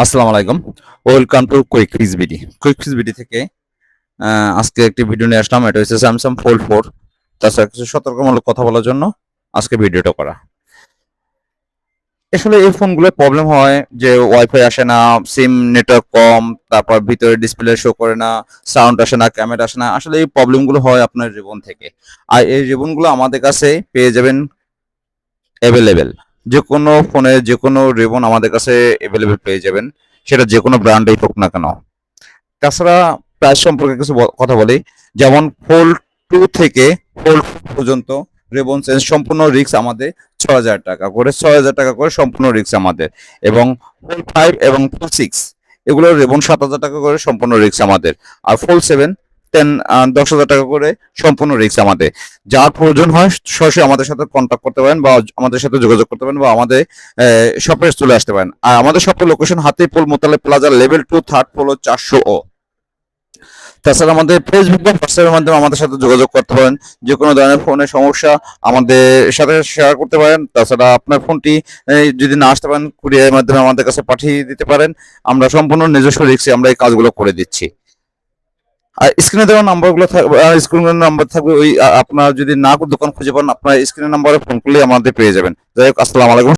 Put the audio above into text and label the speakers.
Speaker 1: আসসালামু আলাইকুম। Welcome to quick fees BD. Quick fees BD থেকে আজকে একটি ভিডিও নিয়ে আসলাম। এটা হচ্ছে স্যামসাং ফোল্ড 4। তাছাড়া কিছু সতর্কমূলক কথা বলার জন্য আজকে ভিডিওটা করা। আসলে এই ফোনগুলোর প্রবলেম হয় যে ওয়াইফাই আসে না, সিম নেটওয়ার্ক কম, তারপর ভিতরে ডিসপ্লে শো করে না, সাউন্ড আসে না, ক্যামেরা আসে না। আসলে এই প্রবলেমগুলো হয় আপনার রিবন থেকে। আর এই রিবনগুলো আমাদের কাছে পেয়ে যাবেন অ্যাভেলেবেল। যে কোনো ফোনে যে কোনো রিবন আমাদের কাছে অ্যাভেলেবেল পেয়ে যাবেন। সেটা যে কোনো ব্র্যান্ডেই হোক না কেন। তাছাড়া প্রাইস সম্পর্কে কিছু কথা বলি। যেমন ফোল্ড 2 থেকে ফোল্ড পর্যন্ত রেবন চেঞ্জ সম্পূর্ণ রিস্ক আমাদের ৬,০০০ টাকা করে, ৬,০০০ টাকা করে সম্পূর্ণ রিস্ক আমাদের। এবং ফোল্ড 5 এবং ফোল্ড 6 এগুলোর রেবন ৭,০০০ টাকা করে সম্পূর্ণ রিস্ক আমাদের। আর ফোল্ড 7 ১০,০০০ টাকা করে সম্পূর্ণ রিস্ক আমাদের। যার প্রয়োজন হয় সরাসরি আমাদের সাথে কন্ট্যাক্ট করতে পারেন বা আমাদের সাথে যোগাযোগ করতে পারেন বা আমাদের শপে চলে আসতে পারেন। আর আমাদের শপের location Hatirpool Motaleb plaza level 2 third floor 400 ও। তাছাড়া আমাদের ফেসবুক বা হোয়াটসঅ্যাপের মাধ্যমে আমাদের সাথে যোগাযোগ করতে পারেন। যে কোনো ধরনের ফোনের সমস্যা আমাদের সাথে শেয়ার করতে পারেন। তাছাড়া আপনার ফোনটি যদি না আসতে পারেন কুরিয়ারের মাধ্যমে আমাদের কাছে পাঠিয়ে দিতে পারেন। আমরা সম্পূর্ণ নিজস্ব রিস্কে আমরা এই কাজগুলো করে দিচ্ছি। আর স্ক্রিনে দেওয়া নাম্বারগুলো থাকবে, স্ক্রিনের নাম্বার থাকবে ওই আপনার যদি না দোকান খুঁজে পান আপনার স্ক্রিনের নাম্বারে ফোন করলে আমাদের পেয়ে যাবেন। যাই হোক, আসসালামু আলাইকুম।